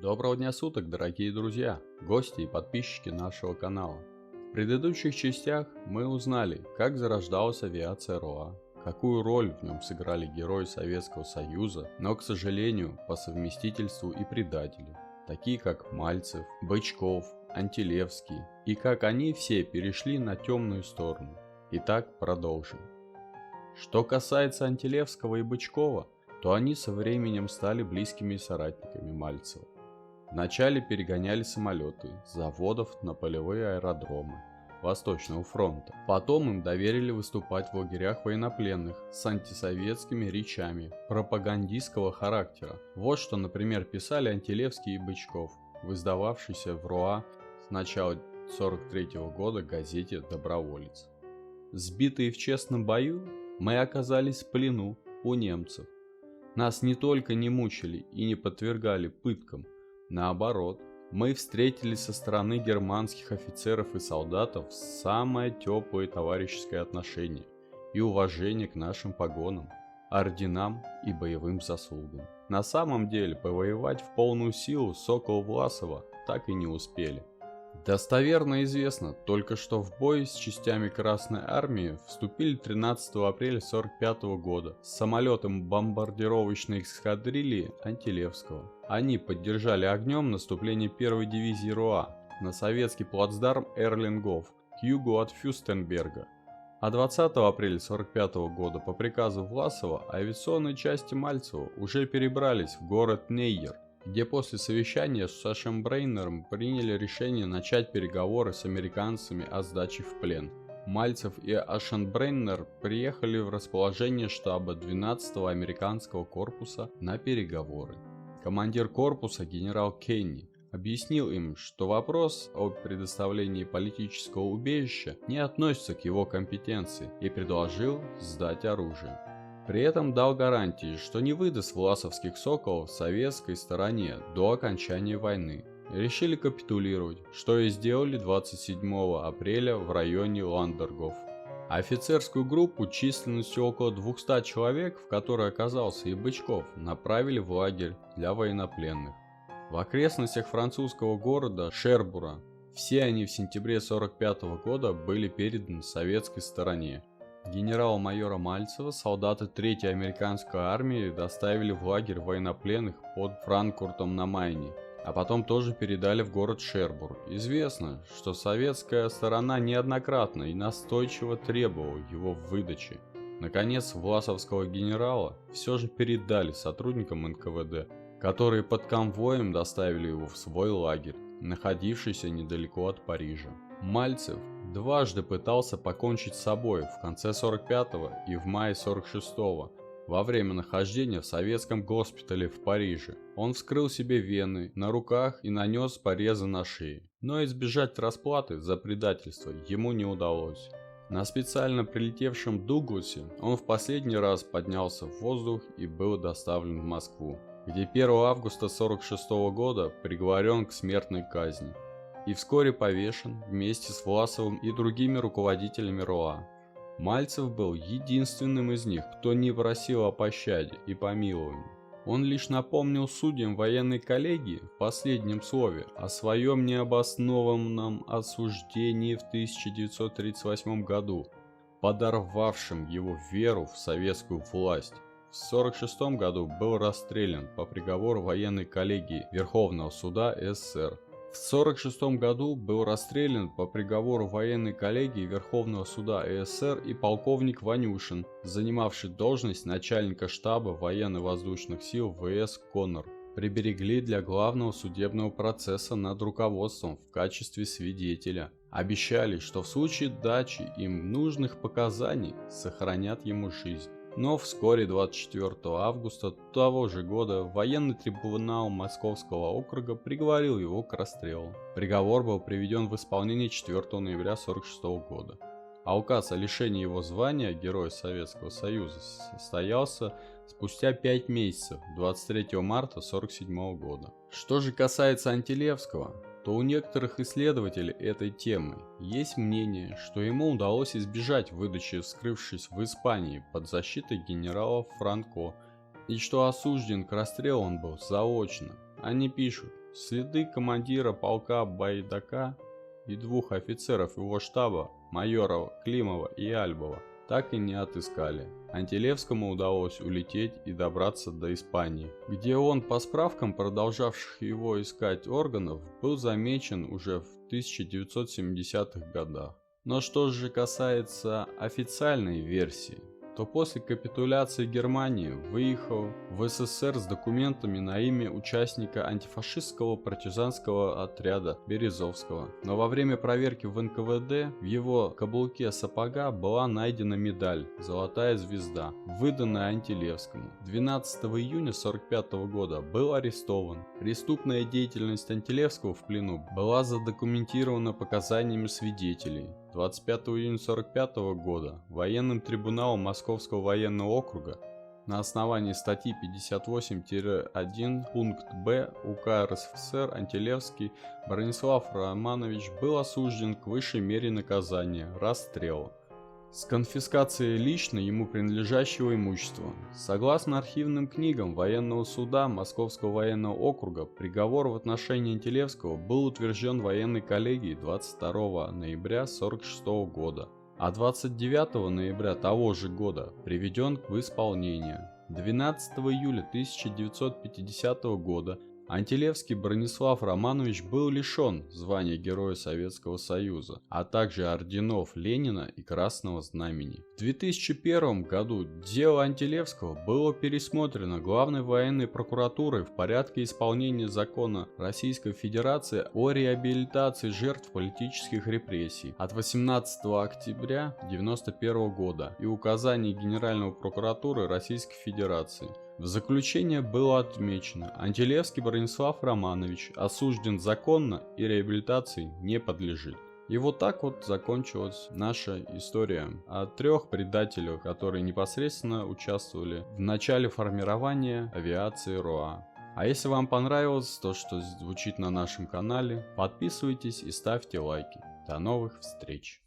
Доброго дня суток, дорогие друзья, гости и подписчики нашего канала. В предыдущих частях мы узнали, как зарождалась авиация РОА, какую роль в нем сыграли герои Советского Союза, но, к сожалению, по совместительству и предатели, такие как Мальцев, Бычков, Антилевский, и как они все перешли на темную сторону. Итак, продолжим. Что касается Антилевского и Бычкова, то они со временем стали близкими соратниками Мальцева. Вначале перегоняли самолеты с заводов на полевые аэродромы Восточного фронта. Потом им доверили выступать в лагерях военнопленных с антисоветскими речами пропагандистского характера. Вот что, например, писали Антилевский и Бычков в издававшейся в РОА с начала 1943 года газете «Доброволец». Сбитые в честном бою, мы оказались в плену у немцев. Нас не только не мучили и не подвергали пыткам, наоборот, мы встретили со стороны германских офицеров и солдатов самое теплое товарищеское отношение и уважение к нашим погонам, орденам и боевым заслугам. На самом деле, повоевать в полную силу Сокол-Власова так и не успели. Достоверно известно только, что в бой с частями Красной Армии вступили 13 апреля 1945 года с самолетом бомбардировочной эскадрильи Антилевского. Они поддержали огнем наступление 1-й дивизии РОА на советский плацдарм Эрлингов к югу от Фюстенберга. А 20 апреля 1945 года по приказу Власова авиационные части Мальцева уже перебрались в город Нейер, где после совещания с Ашенбрейнером приняли решение начать переговоры с американцами о сдаче в плен. Мальцев и Ашенбрейнер приехали в расположение штаба 12-го американского корпуса на переговоры. Командир корпуса генерал Кенни объяснил им, что вопрос о предоставлении политического убежища не относится к его компетенции, и предложил сдать оружие. При этом дал гарантии, что не выдаст власовских соколов советской стороне до окончания войны. Решили капитулировать, что и сделали 27 апреля в районе Ландергов. Офицерскую группу численностью около 200 человек, в которой оказался и Бычков, направили в лагерь для военнопленных в окрестностях французского города Шербура. Все они в сентябре 1945 года были переданы советской стороне. Генерала-майора Мальцева солдаты 3-й американской армии доставили в лагерь военнопленных под Франкфуртом на Майне, а потом тоже передали в город Шербур. Известно, что советская сторона неоднократно и настойчиво требовала его выдачи. Наконец, власовского генерала все же передали сотрудникам НКВД, которые под конвоем доставили его в свой лагерь, находившийся недалеко от Парижа. Мальцев дважды пытался покончить с собой в конце 45-го и в мае 46-го, во время нахождения в советском госпитале в Париже. Он вскрыл себе вены на руках и нанес порезы на шее, но избежать расплаты за предательство ему не удалось. На специально прилетевшем Дугласе он в последний раз поднялся в воздух и был доставлен в Москву, где 1 августа 46 года приговорен к смертной казни и вскоре повешен вместе с Власовым и другими руководителями РОА. Мальцев был единственным из них, кто не просил о пощаде и помиловании. Он лишь напомнил судьям военной коллегии в последнем слове о своем необоснованном осуждении в 1938 году, подорвавшем его веру в советскую власть. В 1946 году был расстрелян по приговору военной коллегии Верховного суда СССР. В 1946 году был расстрелян по приговору военной коллегии Верховного суда СССР и полковник Ванюшин, занимавший должность начальника штаба военно-воздушных сил ВС Коннор. Приберегли для главного судебного процесса над руководством в качестве свидетеля. Обещали, что в случае дачи им нужных показаний сохранят ему жизнь. Но вскоре 24 августа того же года военный трибунал Московского округа приговорил его к расстрелу. Приговор был приведен в исполнение 4 ноября 1946 года, а указ о лишении его звания Героя Советского Союза состоялся спустя 5 месяцев, 23 марта 1947 года. Что же касается Антилевского, то у некоторых исследователей этой темы есть мнение, что ему удалось избежать выдачи, вскрывшись в Испании под защитой генерала Франко, и что осужден к расстрелу он был заочно. Они пишут: следы командира полка Байдака и двух офицеров его штаба, майоров Климова и Альбова, так и не отыскали. Антилевскому удалось улететь и добраться до Испании, где он, по справкам продолжавших его искать органов, был замечен уже в 1970-х годах. Но что же касается официальной версии, то после капитуляции Германии выехал в СССР с документами на имя участника антифашистского партизанского отряда Березовского. Но во время проверки в НКВД в его каблуке сапога была найдена медаль «Золотая звезда», выданная Антилевскому. 12 июня 1945 года был арестован. Преступная деятельность Антилевского в плену была задокументирована показаниями свидетелей. 25 июня 1945 года военным трибуналом Московского военного округа на основании статьи 58-1 пункт Б УК РСФСР Антилевский Бронислав Романович был осужден к высшей мере наказания – расстрелу с конфискацией лично ему принадлежащего имущества. Согласно архивным книгам военного суда Московского военного округа, приговор в отношении Антилевского был утвержден военной коллегией 22 ноября 1946 года, а 29 ноября того же года приведен в исполнение. 12 июля 1950 года Антилевский Бронислав Романович был лишен звания Героя Советского Союза, а также орденов Ленина и Красного Знамени. В 2001 году дело Антилевского было пересмотрено Главной военной прокуратурой в порядке исполнения закона Российской Федерации о реабилитации жертв политических репрессий от 18 октября 1991 года и указаний Генерального прокуратуры Российской Федерации. В заключение было отмечено: Антилевский Бронислав Романович осужден законно и реабилитации не подлежит. И вот так вот закончилась наша история о трех предателях, которые непосредственно участвовали в начале формирования авиации РОА. А если вам понравилось то, что звучит на нашем канале, подписывайтесь и ставьте лайки. До новых встреч!